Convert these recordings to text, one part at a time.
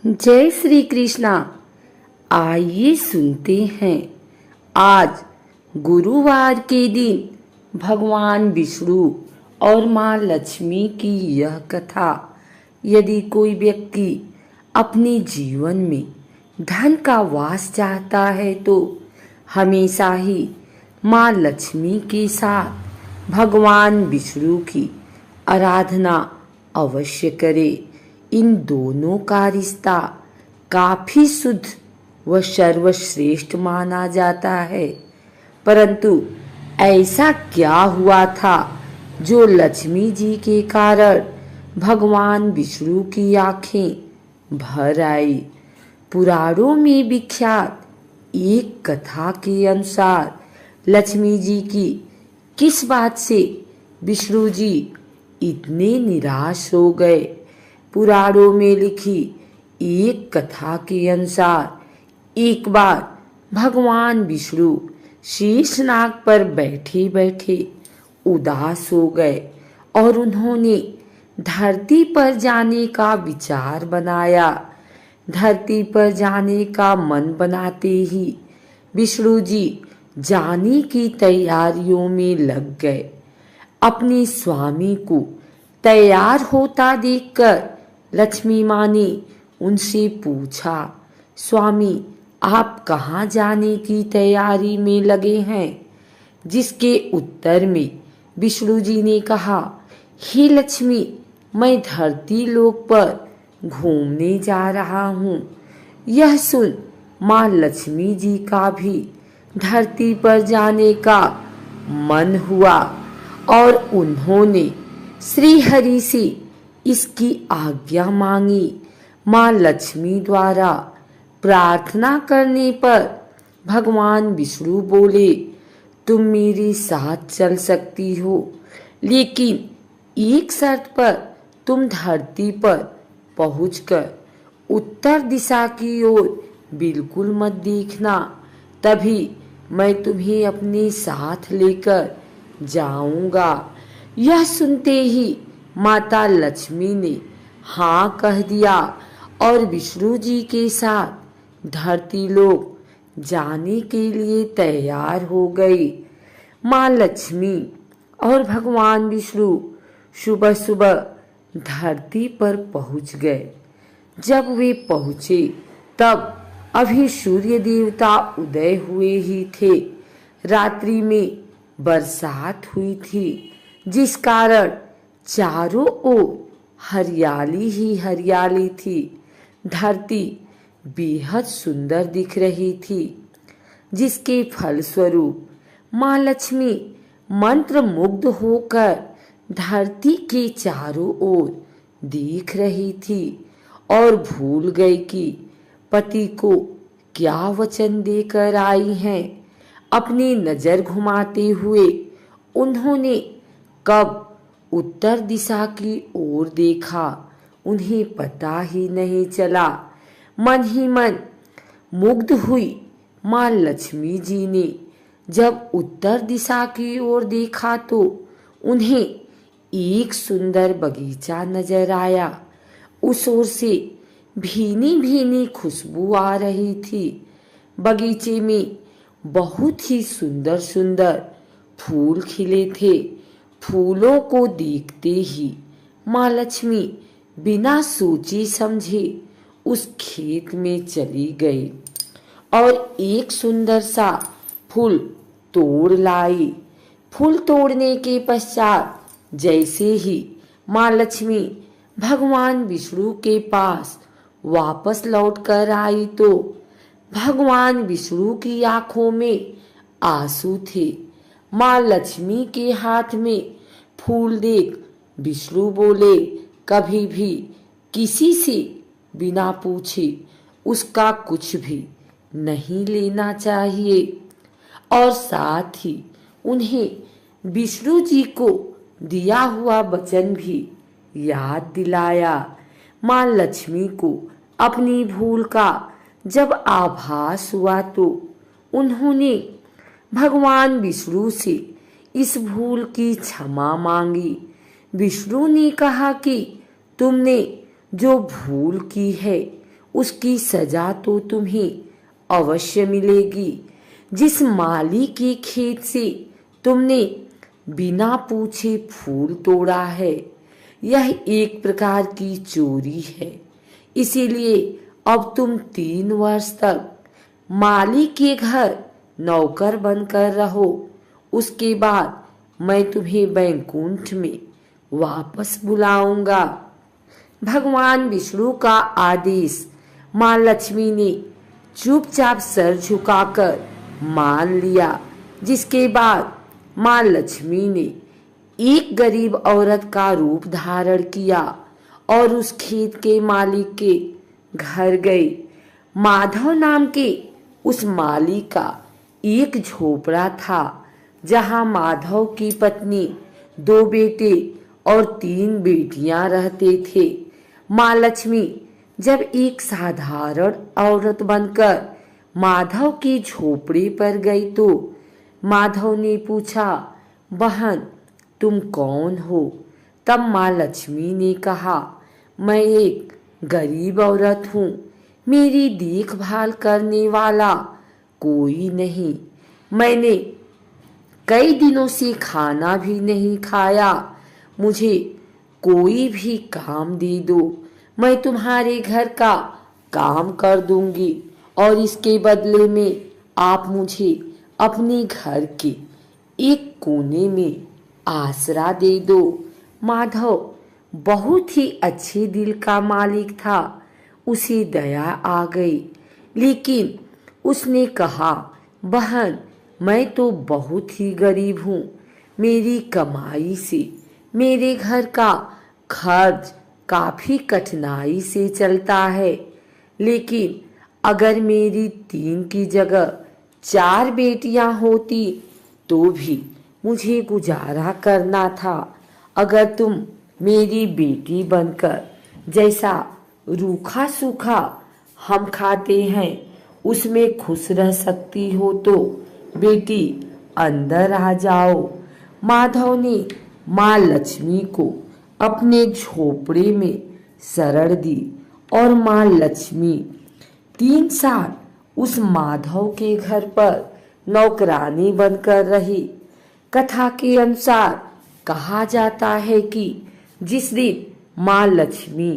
जय श्री कृष्णा। आइए सुनते हैं आज गुरुवार के दिन भगवान विष्णु और माँ लक्ष्मी की यह कथा। यदि कोई व्यक्ति अपने जीवन में धन का वास चाहता है तो हमेशा ही माँ लक्ष्मी के साथ भगवान विष्णु की आराधना अवश्य करे। इन दोनों का रिश्ता काफी शुद्ध व सर्वश्रेष्ठ माना जाता है। परंतु ऐसा क्या हुआ था जो लक्ष्मी जी के कारण भगवान विष्णु की आंखें भर आई। पुराणों में विख्यात एक कथा के अनुसार लक्ष्मी जी की किस बात से विष्णु जी इतने निराश हो गए। पुराणों में लिखी एक कथा के अनुसार एक बार भगवान विष्णु शीर्षनाग पर बैठे बैठे उदास हो गए और उन्होंने धरती पर जाने का विचार बनाया। धरती पर जाने का मन बनाते ही विष्णु जी जाने की तैयारियों में लग गए। अपने स्वामी को तैयार होता देखकर लक्ष्मी माँ ने उनसे पूछा, स्वामी आप कहाँ जाने की तैयारी में लगे हैं। जिसके उत्तर में विष्णु जी ने कहा, हे लक्ष्मी, मैं धरती लोक पर घूमने जा रहा हूँ। यह सुन माँ लक्ष्मी जी का भी धरती पर जाने का मन हुआ और उन्होंने श्री हरि से इसकी आज्ञा मांगी। माँ लक्ष्मी द्वारा प्रार्थना करने पर भगवान विष्णु बोले, तुम मेरे साथ चल सकती हो, लेकिन एक शर्त पर तुम धरती पर पहुंचकर उत्तर दिशा की ओर बिल्कुल मत देखना, तभी मैं तुम्हें अपने साथ लेकर जाऊंगा। यह सुनते ही माता लक्ष्मी ने हाँ कह दिया और विष्णु जी के साथ धरती लोक जाने के लिए तैयार हो गई। माँ लक्ष्मी और भगवान विष्णु सुबह सुबह धरती पर पहुंच गए। जब वे पहुंचे तब अभी सूर्य देवता उदय हुए ही थे। रात्रि में बरसात हुई थी, जिस कारण चारों ओर हरियाली ही हरियाली थी। धरती बेहद सुंदर दिख रही थी, जिसके फलस्वरूप माँ लक्ष्मी मंत्र मुग्ध होकर धरती के चारों ओर देख रही थी और भूल गई कि पति को क्या वचन देकर आई हैं। अपनी नजर घुमाते हुए उन्होंने कब उत्तर दिशा की ओर देखा, उन्हें पता ही नहीं चला। मन ही मन मुग्ध हुई माँ लक्ष्मी जी ने जब उत्तर दिशा की ओर देखा तो उन्हें एक सुंदर बगीचा नजर आया। उस ओर से भीनी भीनी खुशबू आ रही थी। बगीचे में बहुत ही सुंदर सुंदर फूल खिले थे। फूलों को देखते ही माँ लक्ष्मी बिना सोचे समझे उस खेत में चली गई और एक सुंदर सा फूल तोड़ लाई। फूल तोड़ने के पश्चात जैसे ही माँ लक्ष्मी भगवान विष्णु के पास वापस लौट कर आई तो भगवान विष्णु की आंखों में आंसू थे। माँ लक्ष्मी के हाथ में फूल देख विष्णु बोले, कभी भी किसी से बिना पूछे उसका कुछ भी नहीं लेना चाहिए। और साथ ही उन्हें विष्णु जी को दिया हुआ वचन भी याद दिलाया। माँ लक्ष्मी को अपनी भूल का जब आभास हुआ तो उन्होंने भगवान विष्णु से इस भूल की क्षमा मांगी। विष्णु ने कहा कि तुमने जो भूल की है उसकी सजा तो तुम्हें अवश्य मिलेगी। जिस माली के खेत से तुमने बिना पूछे फूल तोड़ा है, यह एक प्रकार की चोरी है। इसीलिए अब तुम 3 वर्ष तक माली के घर नौकर बनकर रहो। उसके बाद मैं तुम्हें वैकुंठ में वापस बुलाऊंगा। भगवान विष्णु का आदेश माँ लक्ष्मी ने चुपचाप सर झुकाकर मान लिया, जिसके बाद माँ लक्ष्मी ने एक गरीब औरत का रूप धारण किया और उस खेत के मालिक के घर गई। माधव नाम के उस मालिक का एक झोपड़ा था, जहां माधव की पत्नी, 2 बेटे और 3 बेटियां रहते थे। माँ लक्ष्मी जब एक साधारण औरत बनकर माधव के झोपड़े पर गई तो माधव ने पूछा, बहन तुम कौन हो? तब माँ लक्ष्मी ने कहा, मैं एक गरीब औरत हूँ, मेरी देखभाल करने वाला कोई नहीं। मैंने कई दिनों से खाना भी नहीं खाया, मुझे कोई भी काम दे दो, मैं तुम्हारे घर का काम कर दूंगी और इसके बदले में आप मुझे अपने घर के एक कोने में आसरा दे दो। माधव बहुत ही अच्छे दिल का मालिक था। उसे दया आ गई, लेकिन उसने कहा, बहन मैं तो बहुत ही गरीब हूँ, मेरी कमाई से मेरे घर का खर्च काफी कठिनाई से चलता है। लेकिन अगर मेरी 3 की जगह 4 बेटियां होती तो भी मुझे गुजारा करना था। अगर तुम मेरी बेटी बनकर जैसा रूखा सूखा हम खाते हैं उसमें खुश रह सकती हो तो बेटी अंदर आ जाओ। माधव ने माँ लक्ष्मी को अपने झोपड़े में शरण दी और माँ लक्ष्मी 3 साल उस माधव के घर पर नौकरानी बनकर रही। कथा के अनुसार कहा जाता है कि जिस दिन माँ लक्ष्मी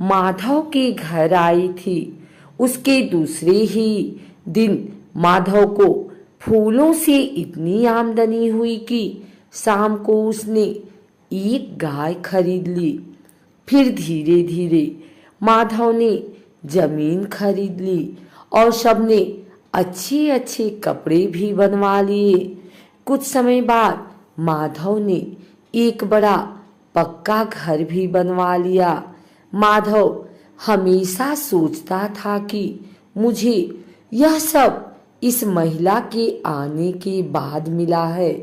माधव के घर आई थी, उसके दूसरे ही दिन माधव को फूलों से इतनी आमदनी हुई कि शाम को उसने एक गाय खरीद ली। फिर धीरे धीरे माधव ने जमीन खरीद ली और सबने अच्छे अच्छे कपड़े भी बनवा लिए। कुछ समय बाद माधव ने एक बड़ा पक्का घर भी बनवा लिया। माधव हमेशा सोचता था कि मुझे यह सब इस महिला के आने के बाद मिला है।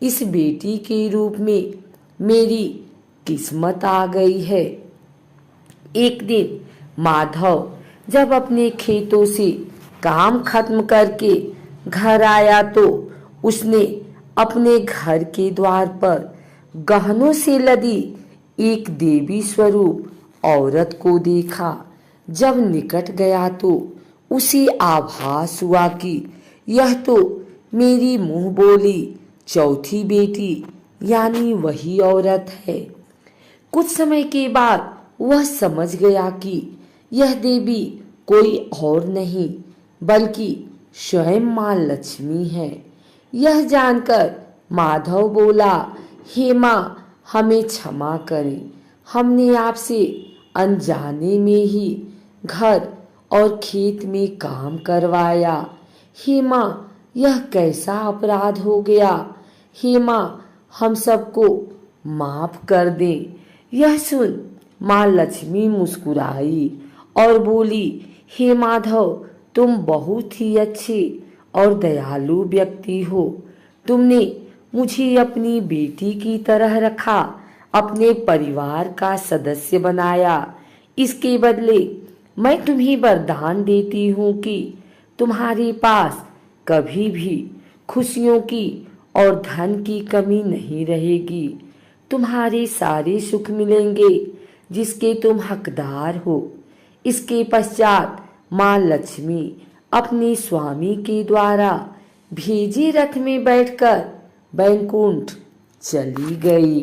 इस बेटी के रूप में मेरी किस्मत आ गई है। एक दिन माधव जब अपने खेतों से काम खत्म करके घर आया तो उसने अपने घर के द्वार पर गहनों से लदी एक देवी स्वरूप औरत को देखा। जब निकट गया तो उसे आभास हुआ कि यह तो मेरी मुंह बोली चौथी बेटी यानी वही औरत है। कुछ समय के बाद वह समझ गया कि यह देवी कोई और नहीं बल्कि स्वयं माँ लक्ष्मी है। यह जानकर माधव बोला, हे माँ हमें क्षमा करें, हमने आपसे अनजाने में ही घर और खेत में काम करवाया। हे माँ यह कैसा अपराध हो गया, हे माँ हम सबको माफ कर दें। यह सुन माँ लक्ष्मी मुस्कुराई और बोली, हे माधव तुम बहुत ही अच्छे और दयालु व्यक्ति हो। तुमने मुझे अपनी बेटी की तरह रखा, अपने परिवार का सदस्य बनाया। इसके बदले मैं तुम्हें वरदान देती हूँ कि तुम्हारे पास कभी भी खुशियों की और धन की कमी नहीं रहेगी। तुम्हारे सारे सुख मिलेंगे जिसके तुम हकदार हो। इसके पश्चात माँ लक्ष्मी अपने स्वामी के द्वारा भेजे रथ में बैठकर बैकुंठ चली गई।